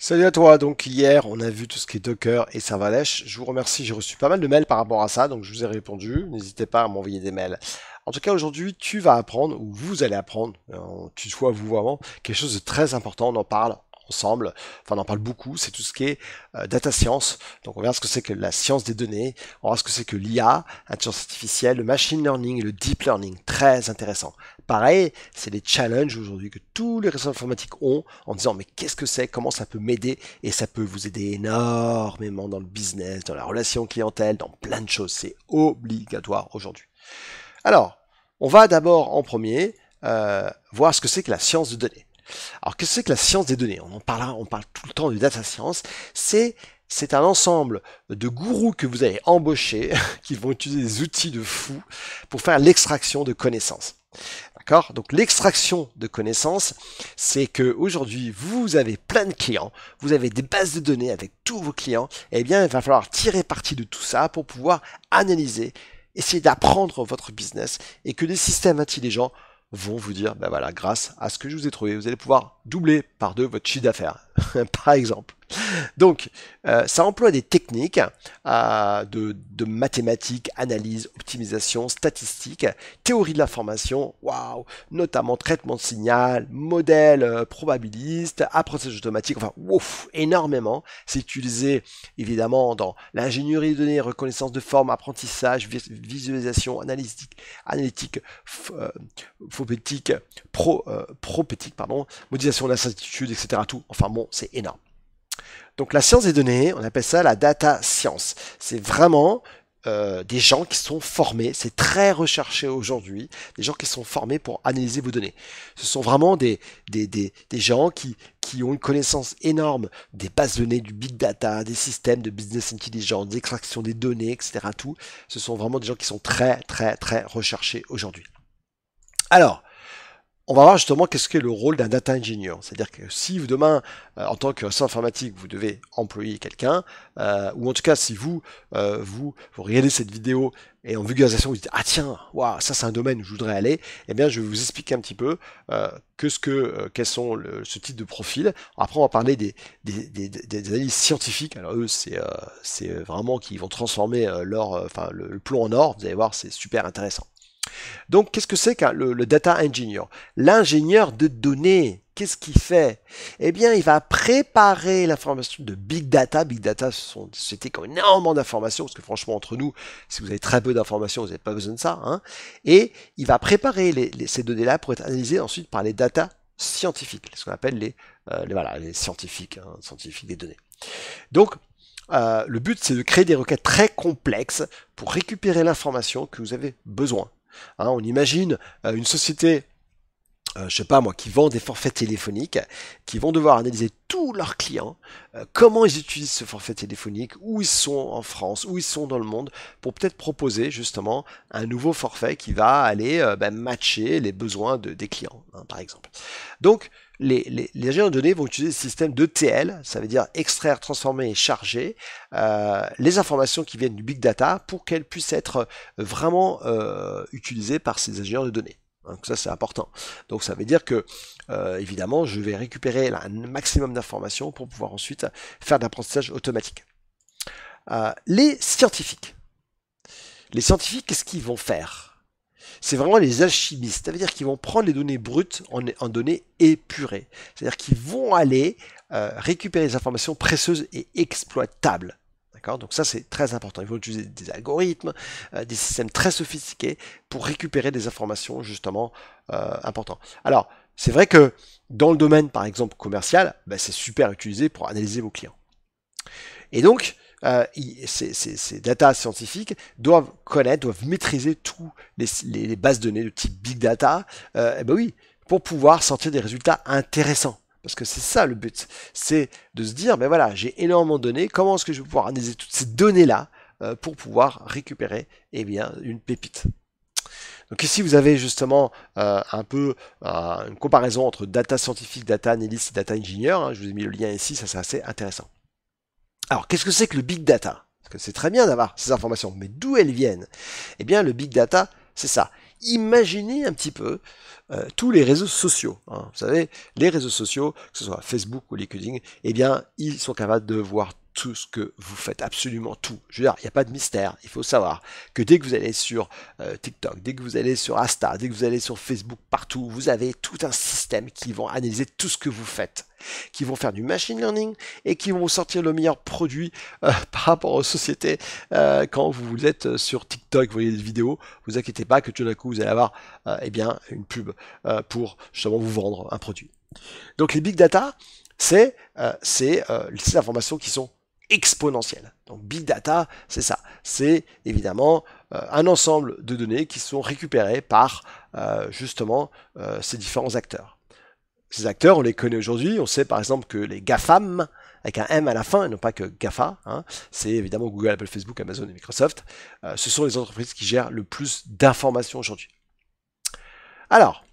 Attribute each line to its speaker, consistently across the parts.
Speaker 1: Salut à toi, donc hier on a vu tout ce qui est Docker et Serverless. Je vous remercie, j'ai reçu pas mal de mails par rapport à ça, donc je vous ai répondu. N'hésitez pas à m'envoyer des mails. En tout cas aujourd'hui tu vas apprendre, ou vous allez apprendre, tutoie vous vraiment, quelque chose de très important, on en parle ensemble, enfin on en parle beaucoup, c'est tout ce qui est data science. Donc on verra ce que c'est que la science des données, on verra ce que c'est que l'IA, l'intelligence artificielle, le machine learning et le deep learning, très intéressant. Pareil, c'est les challenges aujourd'hui que tous les responsables informatiques ont en disant mais qu'est-ce que c'est, comment ça peut m'aider et ça peut vous aider énormément dans le business, dans la relation clientèle, dans plein de choses. C'est obligatoire aujourd'hui. Alors, on va d'abord en premier voir ce que c'est que la science de données. Alors, qu'est-ce que c'est que la science des données? On parle tout le temps de data science. C'est un ensemble de gourous que vous avez embauchés qui vont utiliser des outils de fou pour faire l'extraction de connaissances. D'accord? Donc l'extraction de connaissances, c'est que aujourd'hui vous avez plein de clients, vous avez des bases de données avec tous vos clients, et bien il va falloir tirer parti de tout ça pour pouvoir analyser, essayer d'apprendre votre business et que des systèmes intelligents vont vous dire, ben voilà, grâce à ce que je vous ai trouvé, vous allez pouvoir doubler par deux votre chiffre d'affaires, par exemple. Donc, ça emploie des techniques de mathématiques, analyse, optimisation, statistique, théorie de l'information, waouh, notamment traitement de signal, modèle probabiliste, apprentissage automatique, enfin, ouf, énormément. C'est utilisé évidemment dans l'ingénierie de données, reconnaissance de forme, apprentissage, visualisation, analytique, phopétique, propétique, pardon, modélisation de l'incertitude, etc. Tout, enfin bon, c'est énorme. Donc la science des données, on appelle ça la data science. C'est vraiment des gens qui sont formés, c'est très recherché aujourd'hui, des gens qui sont formés pour analyser vos données. Ce sont vraiment des gens qui ont une connaissance énorme des bases de données, du big data, des systèmes de business intelligence, d'extraction des données, etc. Tout. Ce sont vraiment des gens qui sont très recherchés aujourd'hui. Alors, on va voir justement qu'est-ce qu'est le rôle d'un data engineer. C'est-à-dire que si vous demain, en tant que responsable informatique, vous devez employer quelqu'un, ou en tout cas si vous regardez cette vidéo et en vulgarisation vous dites ah tiens, waouh, ça c'est un domaine où je voudrais aller, eh bien je vais vous expliquer un petit peu quels sont ce type de profil. Après on va parler des analyses scientifiques. Alors eux c'est vraiment qu'ils vont transformer le plomb en or. Vous allez voir c'est super intéressant. Donc, qu'est-ce que c'est que le data engineer? L'ingénieur de données, qu'est-ce qu'il fait? Eh bien, il va préparer l'information de big data. Big data, ce sont des sociétés qui ont énormément d'informations, parce que franchement, entre nous, si vous avez très peu d'informations, vous n'avez pas besoin de ça. Hein. Et il va préparer ces données-là pour être analysées ensuite par les data scientifiques, ce qu'on appelle les scientifiques, hein, scientifiques des données. Donc, le but, c'est de créer des requêtes très complexes pour récupérer l'information que vous avez besoin. Hein, on imagine une société, je sais pas moi, qui vend des forfaits téléphoniques, qui vont devoir analyser tous leurs clients, comment ils utilisent ce forfait téléphonique, où ils sont en France, où ils sont dans le monde, pour peut-être proposer justement un nouveau forfait qui va aller matcher les besoins des clients, hein, par exemple. Donc, les ingénieurs de données vont utiliser le système d'ETL, ça veut dire extraire, transformer et charger les informations qui viennent du big data pour qu'elles puissent être vraiment utilisées par ces ingénieurs de données. Donc ça c'est important. Donc ça veut dire que évidemment je vais récupérer un maximum d'informations pour pouvoir ensuite faire de l'apprentissage automatique. Les scientifiques, qu'est-ce qu'ils vont faire? C'est vraiment les alchimistes. Ça veut dire qu'ils vont prendre les données brutes en données épurées. C'est-à-dire qu'ils vont aller récupérer les informations précieuses et exploitables. D'accord? Donc ça, c'est très important. Ils vont utiliser des algorithmes, des systèmes très sophistiqués pour récupérer des informations justement importantes. Alors, c'est vrai que dans le domaine, par exemple, commercial, c'est super utilisé pour analyser vos clients. Et donc, ces data scientifiques doivent connaître, doivent maîtriser tous les bases de données de type big data, oui, pour pouvoir sortir des résultats intéressants. Parce que c'est ça le but, c'est de se dire, voilà, j'ai énormément de données, comment est-ce que je vais pouvoir analyser toutes ces données-là pour pouvoir récupérer une pépite. Donc ici, vous avez justement un peu une comparaison entre data scientifique, data analyst et data engineer. Hein, je vous ai mis le lien ici, ça c'est assez intéressant. Alors, qu'est-ce que c'est que le big data? Parce que c'est très bien d'avoir ces informations, mais d'où elles viennent? Eh bien, le big data, c'est ça. imaginez un petit peu tous les réseaux sociaux. Hein. Vous savez, les réseaux sociaux, que ce soit Facebook ou LinkedIn, eh bien, ils sont capables de voir tout ce que vous faites, absolument tout. Je veux dire, il n'y a pas de mystère. Il faut savoir que dès que vous allez sur TikTok, dès que vous allez sur Insta, dès que vous allez sur Facebook, partout, vous avez tout un système qui vont analyser tout ce que vous faites, qui vont faire du machine learning et qui vont sortir le meilleur produit par rapport aux sociétés. Quand vous êtes sur TikTok, vous voyez des vidéos, vous inquiétez pas que tout d'un coup vous allez avoir eh bien une pub pour justement vous vendre un produit. Donc les big data, c'est ces informations qui sont exponentielles. Donc big data, c'est ça. C'est évidemment un ensemble de données qui sont récupérées par justement ces différents acteurs. Ces acteurs, on les connaît aujourd'hui. On sait par exemple que les GAFAM, avec un M à la fin, et non pas que GAFA, hein, c'est évidemment Google, Apple, Facebook, Amazon et Microsoft. Ce sont les entreprises qui gèrent le plus d'informations aujourd'hui. Alors,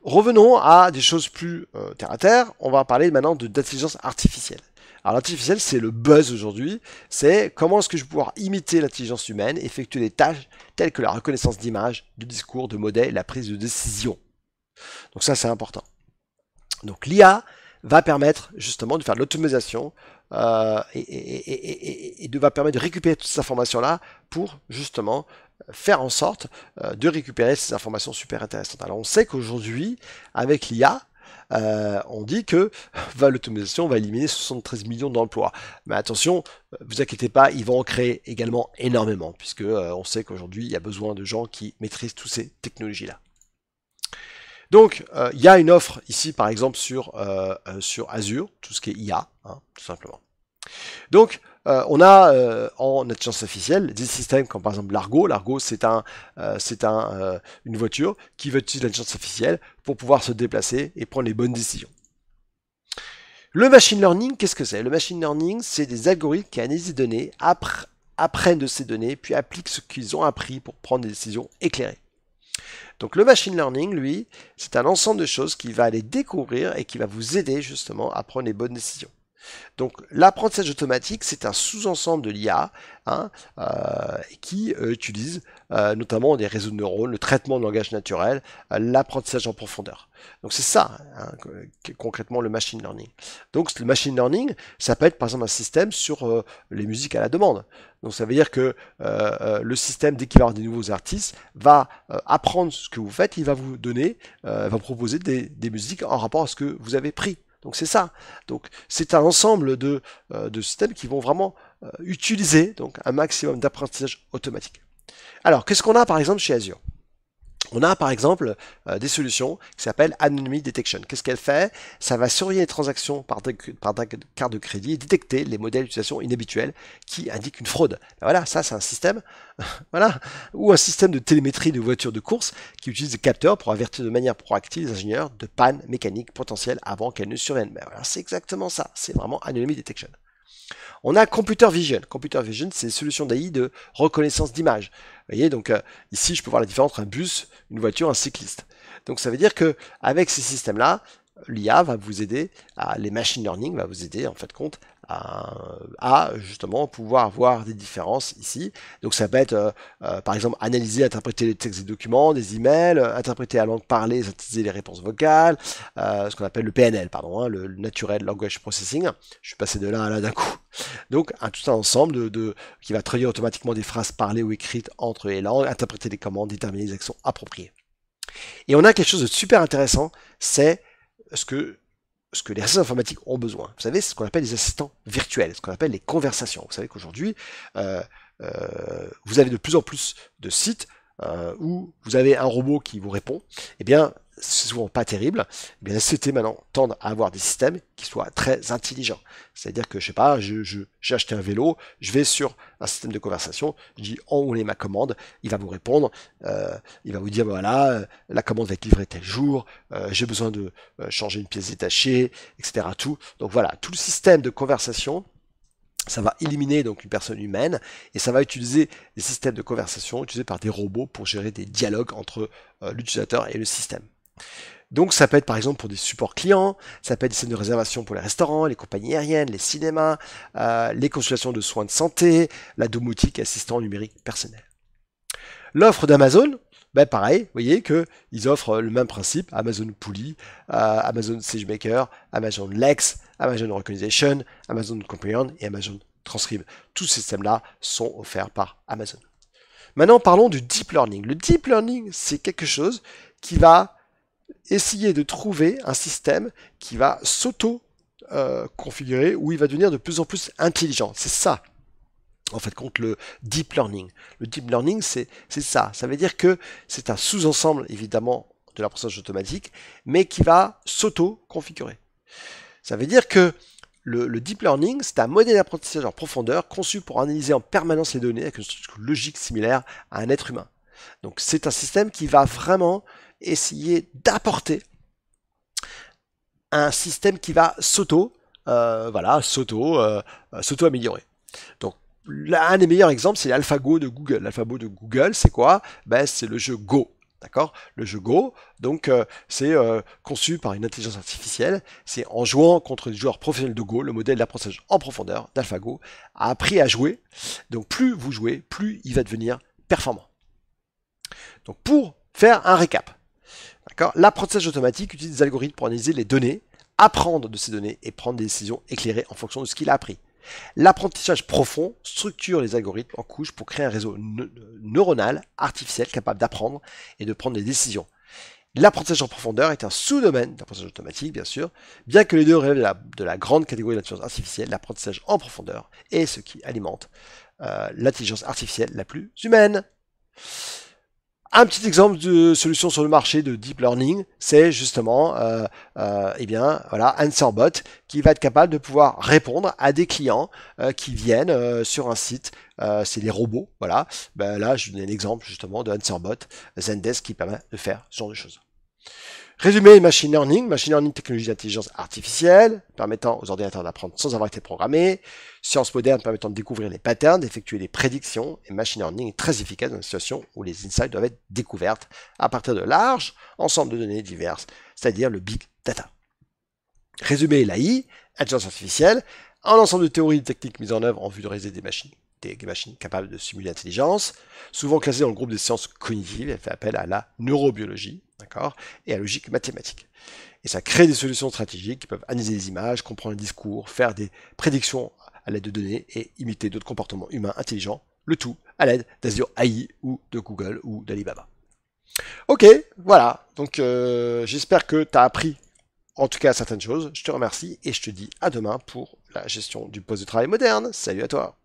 Speaker 1: revenons à des choses plus terre à terre. On va parler maintenant d'intelligence artificielle. Alors l'artificiel, c'est le buzz aujourd'hui. C'est comment est-ce que je vais pouvoir imiter l'intelligence humaine, effectuer des tâches telles que la reconnaissance d'images, de discours, de modèles et la prise de décision. Donc ça, c'est important. Donc l'IA va permettre justement de faire de l'automatisation et va permettre de récupérer toutes ces informations-là pour justement faire en sorte de récupérer ces informations super intéressantes. Alors on sait qu'aujourd'hui, avec l'IA, on dit que l'automatisation va éliminer 73 millions d'emplois. Mais attention, vous inquiétez pas, ils vont en créer également énormément, puisque on sait qu'aujourd'hui, il y a besoin de gens qui maîtrisent toutes ces technologies-là. Donc, il y a une offre ici, par exemple, sur Azure, tout ce qui est IA, hein, tout simplement. Donc, on a en intelligence artificielle des systèmes comme par exemple l'Argo. L'Argo, c'est une voiture qui va utiliser l'intelligence artificielle pour pouvoir se déplacer et prendre les bonnes décisions. Le machine learning, qu'est-ce que c'est? Le machine learning, c'est des algorithmes qui analysent des données, apprennent de ces données, puis appliquent ce qu'ils ont appris pour prendre des décisions éclairées. Donc le machine learning, lui, c'est un ensemble de choses qui va aller découvrir et qui va vous aider justement à prendre les bonnes décisions. Donc l'apprentissage automatique, c'est un sous-ensemble de l'IA hein, qui utilise notamment des réseaux de neurones, le traitement de langage naturel, l'apprentissage en profondeur. Donc c'est ça, hein, concrètement, le machine learning. Donc le machine learning, ça peut être par exemple un système sur les musiques à la demande. Donc ça veut dire que le système, dès qu'il va avoir des nouveaux artistes, va apprendre ce que vous faites, il va vous donner, va proposer des musiques en rapport à ce que vous avez pris. Donc c'est ça. Donc c'est un ensemble de systèmes qui vont vraiment utiliser donc un maximum d'apprentissage automatique. Alors qu'est-ce qu'on a par exemple chez Azure? On a par exemple des solutions qui s'appellent Anomaly Detection. Qu'est-ce qu'elle fait? Ça va surveiller les transactions par carte de crédit et détecter les modèles d'utilisation inhabituels qui indiquent une fraude. Ben voilà, ça c'est un système, voilà, ou un système de télémétrie de voitures de course qui utilise des capteurs pour avertir de manière proactive les ingénieurs de panne mécanique potentielle avant qu'elles ne surviennent. Ben voilà, c'est exactement ça. C'est vraiment Anomaly Detection. On a Computer Vision. Computer Vision, c'est une solution d'AI de reconnaissance d'image. Vous voyez, donc ici, je peux voir la différence entre un bus, une voiture, un cycliste. Donc ça veut dire que avec ces systèmes-là, l'IA va vous aider, les machine learning va vous aider en fait compte à justement pouvoir avoir des différences ici. Donc ça peut être par exemple analyser, interpréter les textes des documents, des emails, interpréter la langue parlée, synthétiser les réponses vocales, ce qu'on appelle le PNL, pardon, hein, le Natural Language Processing. Je suis passé de là à là d'un coup. Donc tout un ensemble qui va traduire automatiquement des phrases parlées ou écrites entre les langues, interpréter les commandes, déterminer les actions appropriées. Et on a quelque chose de super intéressant, c'est ce que les assistants informatiques ont besoin. Vous savez, c'est ce qu'on appelle les assistants virtuels, ce qu'on appelle les conversations. Vous savez qu'aujourd'hui, vous avez de plus en plus de sites où vous avez un robot qui vous répond. Eh bien, c'est souvent pas terrible. Eh bien, les sociétés maintenant tendent à avoir des systèmes qui soient très intelligents. C'est-à-dire que, je sais pas, j'ai acheté un vélo, je vais sur un système de conversation, je dis où est ma commande, il va vous répondre, il va vous dire voilà, la commande va être livrée tel jour, j'ai besoin de changer une pièce détachée, etc. Tout. Donc voilà, tout le système de conversation. Ça va éliminer donc une personne humaine et ça va utiliser des systèmes de conversation utilisés par des robots pour gérer des dialogues entre l'utilisateur et le système. Donc ça peut être par exemple pour des supports clients, ça peut être des systèmes de réservation pour les restaurants, les compagnies aériennes, les cinémas, les consultations de soins de santé, la domotique, assistant numérique personnel. L'offre d'Amazon, Ben pareil, vous voyez qu'ils offrent le même principe, Amazon Pully, Amazon SageMaker, Amazon Lex, Amazon Organization, Amazon Comprehend et Amazon Transcribe. Tous ces systèmes-là sont offerts par Amazon. Maintenant, parlons du Deep Learning. Le Deep Learning, c'est quelque chose qui va essayer de trouver un système qui va s'auto-configurer, où il va devenir de plus en plus intelligent. C'est ça, en fait, contre le Deep Learning. Le Deep Learning, c'est ça. Ça veut dire que c'est un sous-ensemble, évidemment, de l'apprentissage automatique, mais qui va s'auto-configurer. Ça veut dire que le Deep Learning, c'est un modèle d'apprentissage en profondeur conçu pour analyser en permanence les données avec une structure logique similaire à un être humain. Donc c'est un système qui va vraiment essayer d'apporter un système qui va s'auto-améliorer. Donc un des meilleurs exemples, c'est l'AlphaGo de Google. L'AlphaGo de Google, c'est quoi? Ben, c'est le jeu Go. D'accord? Le jeu Go, donc c'est conçu par une intelligence artificielle. C'est en jouant contre des joueurs professionnels de Go, le modèle d'apprentissage en profondeur d'AlphaGo a appris à jouer. Donc plus vous jouez, plus il va devenir performant. Donc pour faire un récap, l'apprentissage automatique utilise des algorithmes pour analyser les données, apprendre de ces données et prendre des décisions éclairées en fonction de ce qu'il a appris. L'apprentissage profond structure les algorithmes en couches pour créer un réseau neuronal artificiel capable d'apprendre et de prendre des décisions. L'apprentissage en profondeur est un sous-domaine d'apprentissage automatique, bien sûr. Bien que les deux relèvent de la grande catégorie de l'intelligence artificielle, l'apprentissage en profondeur est ce qui alimente l'intelligence artificielle la plus humaine. Un petit exemple de solution sur le marché de Deep Learning, c'est justement AnswerBot, qui va être capable de pouvoir répondre à des clients qui viennent sur un site. C'est les robots, voilà. Ben là, je vous donne un exemple justement de AnswerBot, Zendesk, qui permet de faire ce genre de choses. Résumé, machine learning, technologie d'intelligence artificielle, permettant aux ordinateurs d'apprendre sans avoir été programmés. Sciences modernes permettant de découvrir les patterns, d'effectuer des prédictions. Et machine learning est très efficace dans une situation où les insights doivent être découvertes à partir de larges ensembles de données diverses, c'est-à-dire le big data. Résumé, l'AI, intelligence artificielle, un ensemble de théories et de techniques mises en œuvre en vue de réaliser des machines capables de simuler l'intelligence, souvent classées dans le groupe des sciences cognitives. Elle fait appel à la neurobiologie, d'accord, et à la logique mathématique. Et ça crée des solutions stratégiques qui peuvent analyser les images, comprendre les discours, faire des prédictions à l'aide de données et imiter d'autres comportements humains intelligents, le tout à l'aide d'Azure AI ou de Google ou d'Alibaba. Ok, voilà, donc j'espère que tu as appris en tout cas certaines choses. Je te remercie et je te dis à demain pour la gestion du poste de travail moderne. Salut à toi!